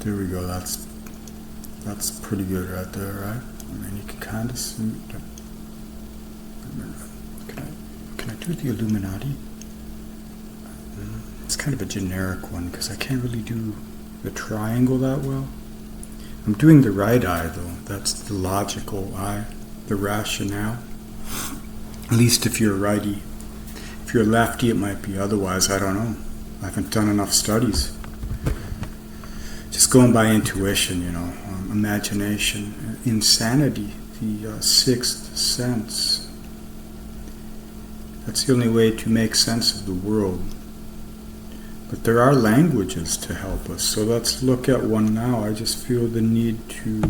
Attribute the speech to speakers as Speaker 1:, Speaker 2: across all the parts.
Speaker 1: There we go. That's pretty good right there, right? I mean, you can kind of see. Can I do the Illuminati? It's kind of a generic one because I can't really do the triangle that well. I'm doing the right eye though. That's the logical eye, the rationale. At least if you're a righty. If you're a lefty, it might be otherwise. I don't know. I haven't done enough studies. Just going by intuition, imagination, insanity, the sixth sense. That's the only way to make sense of the world. But there are languages to help us, so let's look at one now. I just feel the need to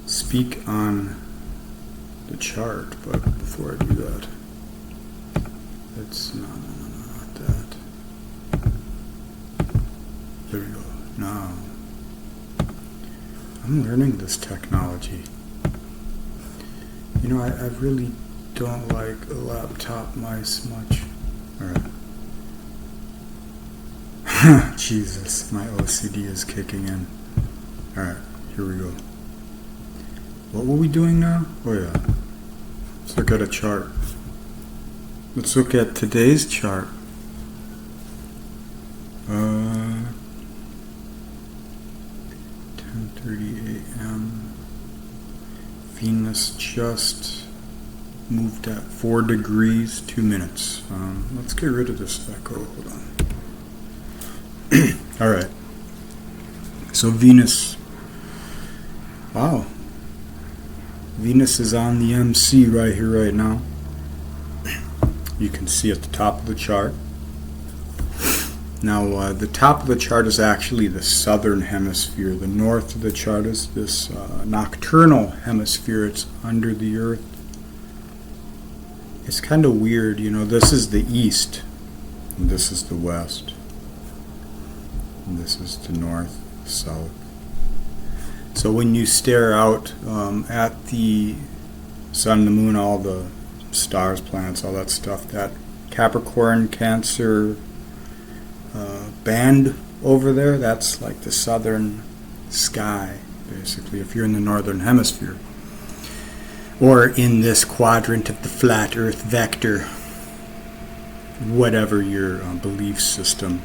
Speaker 1: speak on the chart, but before I do that, let's not that. There we go. Now, I'm learning this technology. I really don't like a laptop mice much. Alright. Jesus, my OCD is kicking in. Alright, here we go. What were we doing now? Oh yeah. Let's look at a chart. Let's look at today's chart. 10:30 a.m. Venus just moved at 4 degrees, 2 minutes. Let's get rid of this echo. Hold on. Alright. So Venus. Wow. Venus is on the MC right here, right now. You can see at the top of the chart. Now, the top of the chart is actually the southern hemisphere. The north of the chart is this nocturnal hemisphere. It's under the earth. It's kind of weird, this is the east, and this is the west, and this is the north, south. So when you stare out at the sun, the moon, all the stars, planets, all that stuff, that Capricorn, Cancer band over there, that's like the southern sky, basically, if you're in the northern hemisphere. Or in this quadrant of the flat earth vector, whatever your belief system.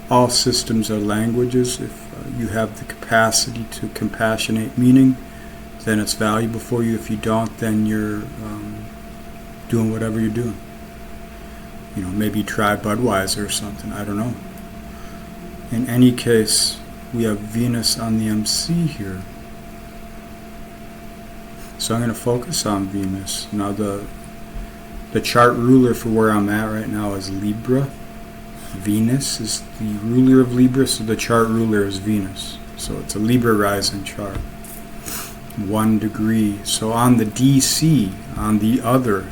Speaker 1: All systems are languages. If you have the capacity to compassionate meaning, then it's valuable for you. If you don't, then you're doing whatever you're doing. Maybe try Budweiser or something, I don't know. In any case, we have Venus on the MC here. So I'm going to focus on Venus. Now the chart ruler for where I'm at right now is Libra. Venus is the ruler of Libra, so the chart ruler is Venus. So it's a Libra rising chart. 1 degree. So on the DC, on the other,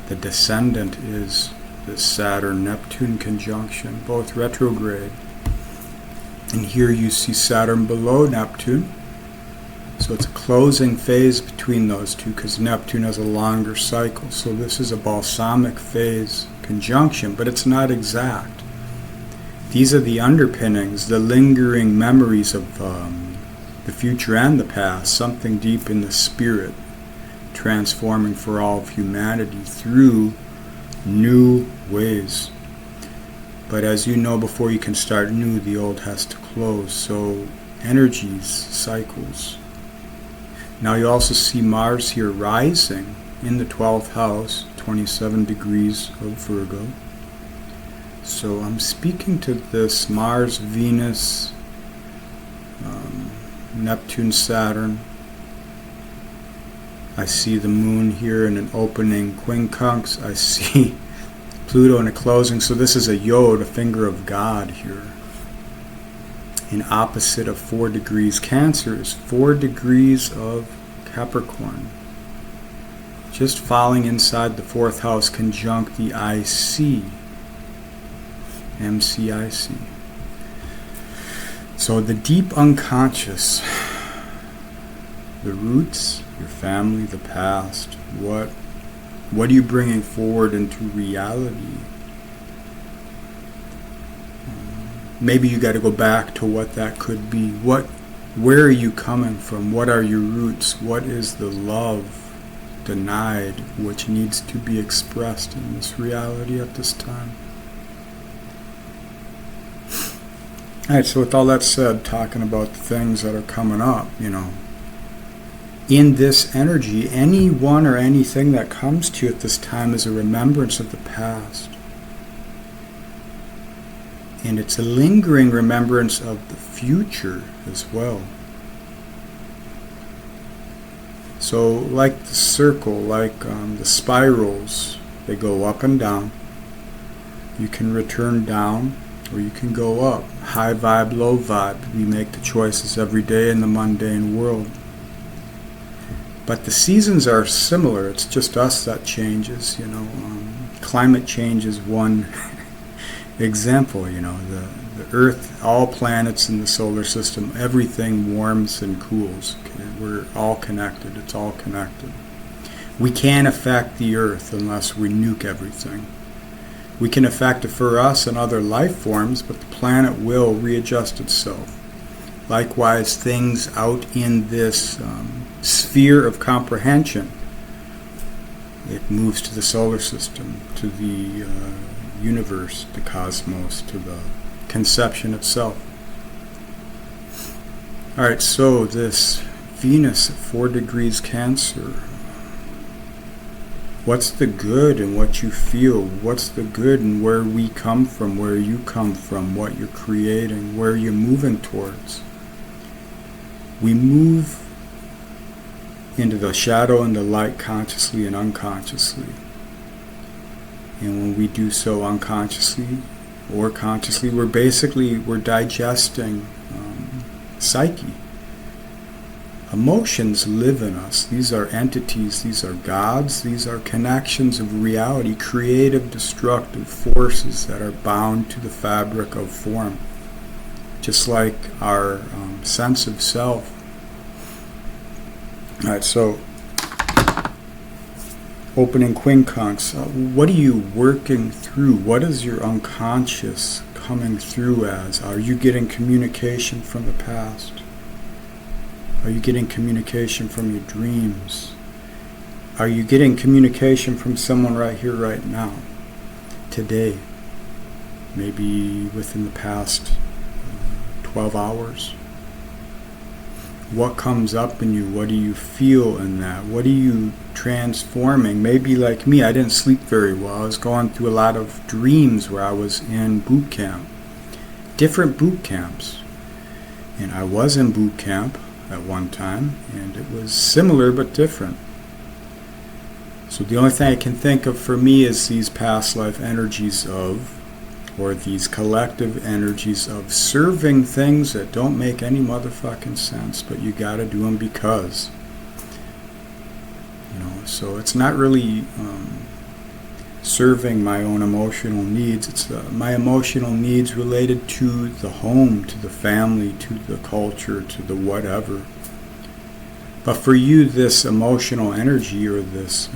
Speaker 1: the descendant is the Saturn-Neptune conjunction, both retrograde. And here you see Saturn below Neptune. So it's a closing phase between those two because Neptune has a longer cycle. So this is a balsamic phase conjunction, but it's not exact. These are the underpinnings, the lingering memories of the future and the past, something deep in the spirit, transforming for all of humanity through new ways. But as you know, before you can start new, the old has to close. So energies, cycles. Now you also see Mars here rising in the 12th house, 27 degrees of Virgo. So I'm speaking to this Mars, Venus, Neptune, Saturn. I see the moon here in an opening quincunx. I see Pluto in a closing. So this is a yod, a finger of God here. In opposite of 4 degrees. Cancer is 4 degrees of Capricorn. Just falling inside the 4th house conjunct the IC. MCIC. So the deep unconscious, the roots, your family, the past, what are you bringing forward into reality? maybe you got to go back to what that could be. Where are you coming from? What are your roots? What is the love denied which needs to be expressed in this reality at this time? Alright, so with all that said, talking about the things that are coming up, in this energy, anyone or anything that comes to you at this time is a remembrance of the past. And it's a lingering remembrance of the future as well. So like the circle, like the spirals, they go up and down. You can return down or you can go up. High vibe, low vibe. We make the choices every day in the mundane world. But the seasons are similar. It's just us that changes. Climate change is one example. The Earth, all planets in the solar system, everything warms and cools. Okay? We're all connected. It's all connected. We can't affect the Earth unless we nuke everything. We can affect it for us and other life forms, but the planet will readjust itself. Likewise, things out in this sphere of comprehension, it moves to the solar system, to the universe, the cosmos, to the conception itself. Alright, so this Venus at 4 degrees Cancer, what's the good in what you feel? What's the good in where we come from, where you come from, what you're creating, where you're moving towards? We move into the shadow and the light consciously and unconsciously. And when we do so unconsciously or consciously, we're digesting psyche. Emotions live in us. These are entities, these are gods, these are connections of reality, creative, destructive forces that are bound to the fabric of form. Just like our sense of self. Alright, so opening quincunx, what are you working through? What is your unconscious coming through as? Are you getting communication from the past? Are you getting communication from your dreams? Are you getting communication from someone right here, right now, today? Maybe within the past 12 hours? What comes up in you? What do you feel in that? What are you transforming? Maybe like me, I didn't sleep very well. I was going through a lot of dreams where I was in boot camp. Different boot camps. And I was in boot camp at one time, and it was similar but different. So the only thing I can think of for me is these past life energies of, or these collective energies of serving things that don't make any motherfucking sense, but you gotta do them because. So it's not really serving my own emotional needs. It's my emotional needs related to the home, to the family, to the culture, to the whatever. But for you, this emotional energy or this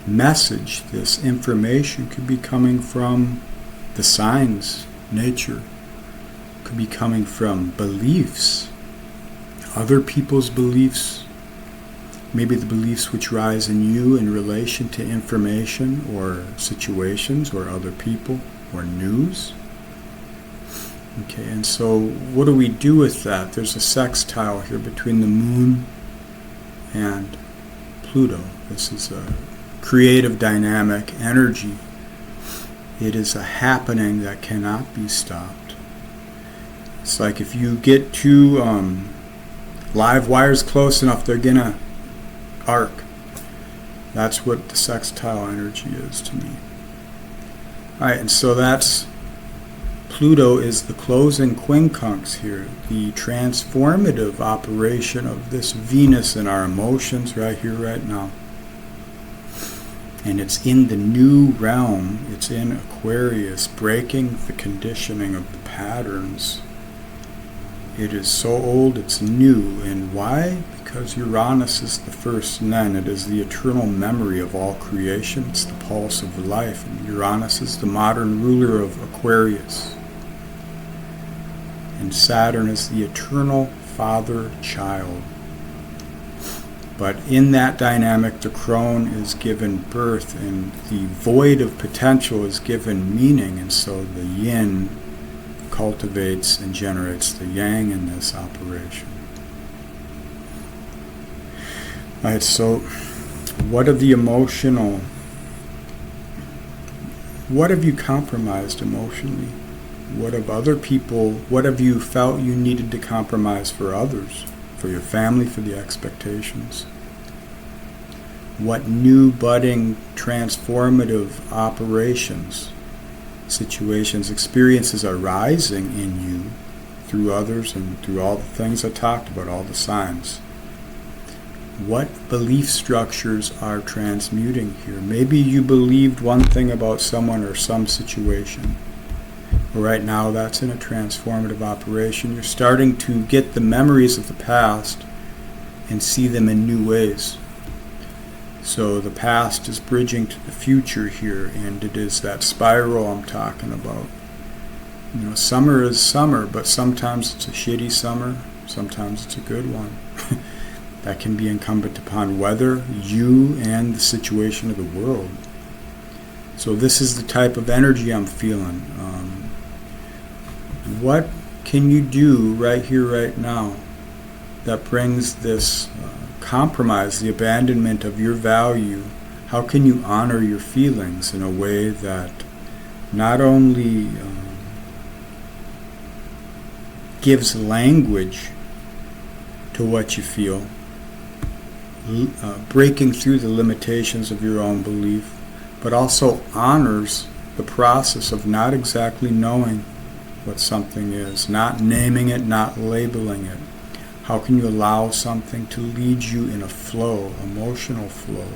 Speaker 1: message, this information could be coming from the signs, nature. Could be coming from beliefs, other people's beliefs, maybe the beliefs which rise in you in relation to information or situations or other people or news. Okay, and so what do we do with that? There's a sextile here between the moon and Pluto. This is a creative dynamic energy. It is a happening that cannot be stopped. It's like if you get two live wires close enough, they're gonna arc. That's what the sextile energy is to me. Alright, and so that's Pluto is the closing quincunx here, the transformative operation of this Venus in our emotions right here, right now. And it's in the new realm, it's in Aquarius, breaking the conditioning of the patterns. It is so old, it's new. And why? Because Uranus is the first nen. It is the eternal memory of all creation. It's the pulse of life. And Uranus is the modern ruler of Aquarius. And Saturn is the eternal father-child. But in that dynamic, the crone is given birth, and the void of potential is given meaning, and so the yin cultivates and generates the yang in this operation. Alright, so what have you compromised emotionally? What have you felt you needed to compromise for others, for your family, for the expectations? What new budding transformative operations, situations, experiences are rising in you through others and through all the things I talked about, all the signs? What belief structures are transmuting here? Maybe you believed one thing about someone or some situation. Right now, that's in a transformative operation. You're starting to get the memories of the past and see them in new ways. So the past is bridging to the future here, and it is that spiral I'm talking about. You know, summer is summer, but sometimes it's a shitty summer, sometimes it's a good one. That can be incumbent upon weather, you, and the situation of the world. So this is the type of energy I'm feeling. What can you do right here, right now, that brings this compromise, the abandonment of your value? How can you honor your feelings in a way that not only gives language to what you feel, breaking through the limitations of your own belief, but also honors the process of not exactly knowing what something is, not naming it, not labeling it? How can you allow something to lead you in a flow, emotional flow,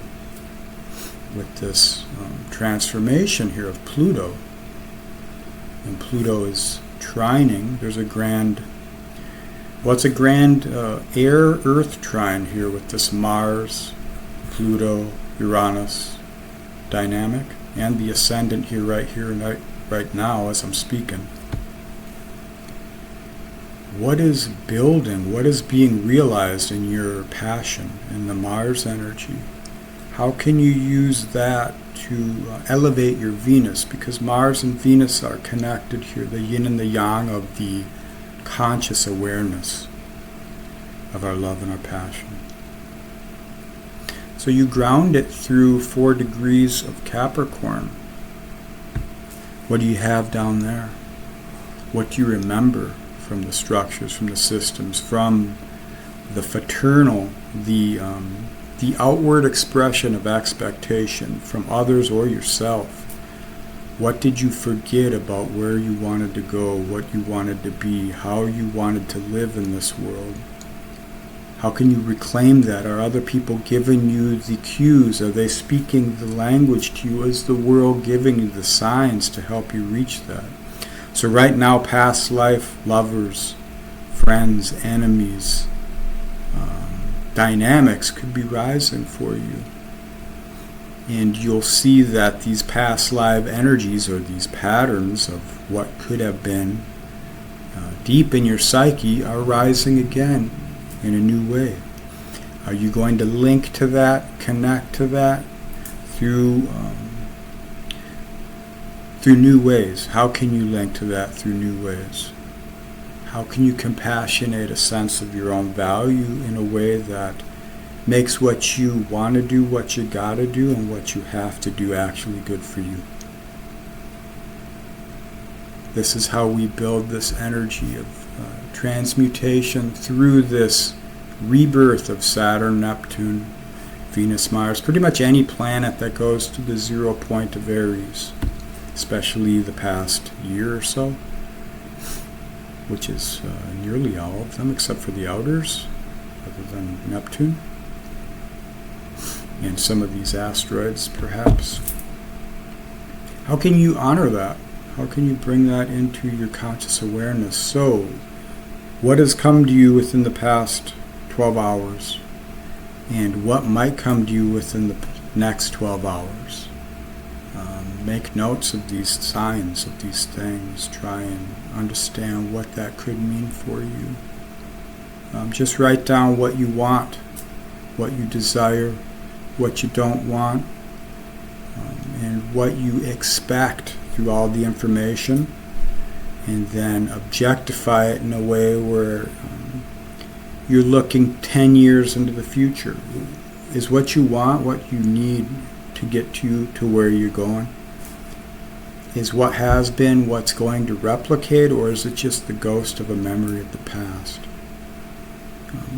Speaker 1: with this transformation here of Pluto? And Pluto is trining. There's a grand air-earth trine here with this Mars, Pluto, Uranus dynamic, and the ascendant here, right now as I'm speaking. What is building? What is being realized in your passion, in the Mars energy? How can you use that to elevate your Venus? Because Mars and Venus are connected here, the yin and the yang of the conscious awareness of our love and our passion. So you ground it through 4 degrees of Capricorn. What do you have down there? What do you remember from the structures, from the systems, from the fraternal, the outward expression of expectation from others or yourself? What did you forget about where you wanted to go, what you wanted to be, how you wanted to live in this world? How can you reclaim that? Are other people giving you the cues? Are they speaking the language to you? Is the world giving you the signs to help you reach that? So right now, past life, lovers, friends, enemies, dynamics could be rising for you. And you'll see that these past life energies, or these patterns of what could have been deep in your psyche, are rising again in a new way. Are you going to link to that, connect to that through new ways? How can you link to that through new ways? How can you compassionate a sense of your own value in a way that makes what you want to do, what you got to do, and what you have to do actually good for you? This is how we build this energy of transmutation through this rebirth of Saturn, Neptune, Venus, Mars, pretty much any planet that goes to the 0 point of Aries, especially the past year or so, which is nearly all of them except for the outers, other than Neptune, and some of these asteroids perhaps. How can you honor that? How can you bring that into your conscious awareness? So, what has come to you within the past 12 hours? And what might come to you within the next 12 hours? Make notes of these signs, of these things. Try and understand what that could mean for you. Just write down what you want, what you desire, what you don't want, and what you expect through all the information, and then objectify it in a way where you're looking 10 years into the future. Is what you want what you need to get you to where you're going? Is what has been what's going to replicate, or is it just the ghost of a memory of the past?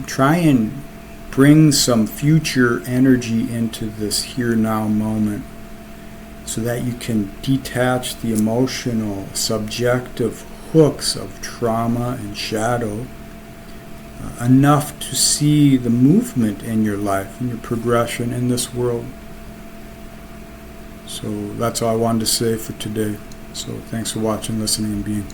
Speaker 1: Try and bring some future energy into this here-now moment so that you can detach the emotional, subjective hooks of trauma and shadow enough to see the movement in your life and your progression in this world. So that's all I wanted to say for today. So thanks for watching, listening, and being.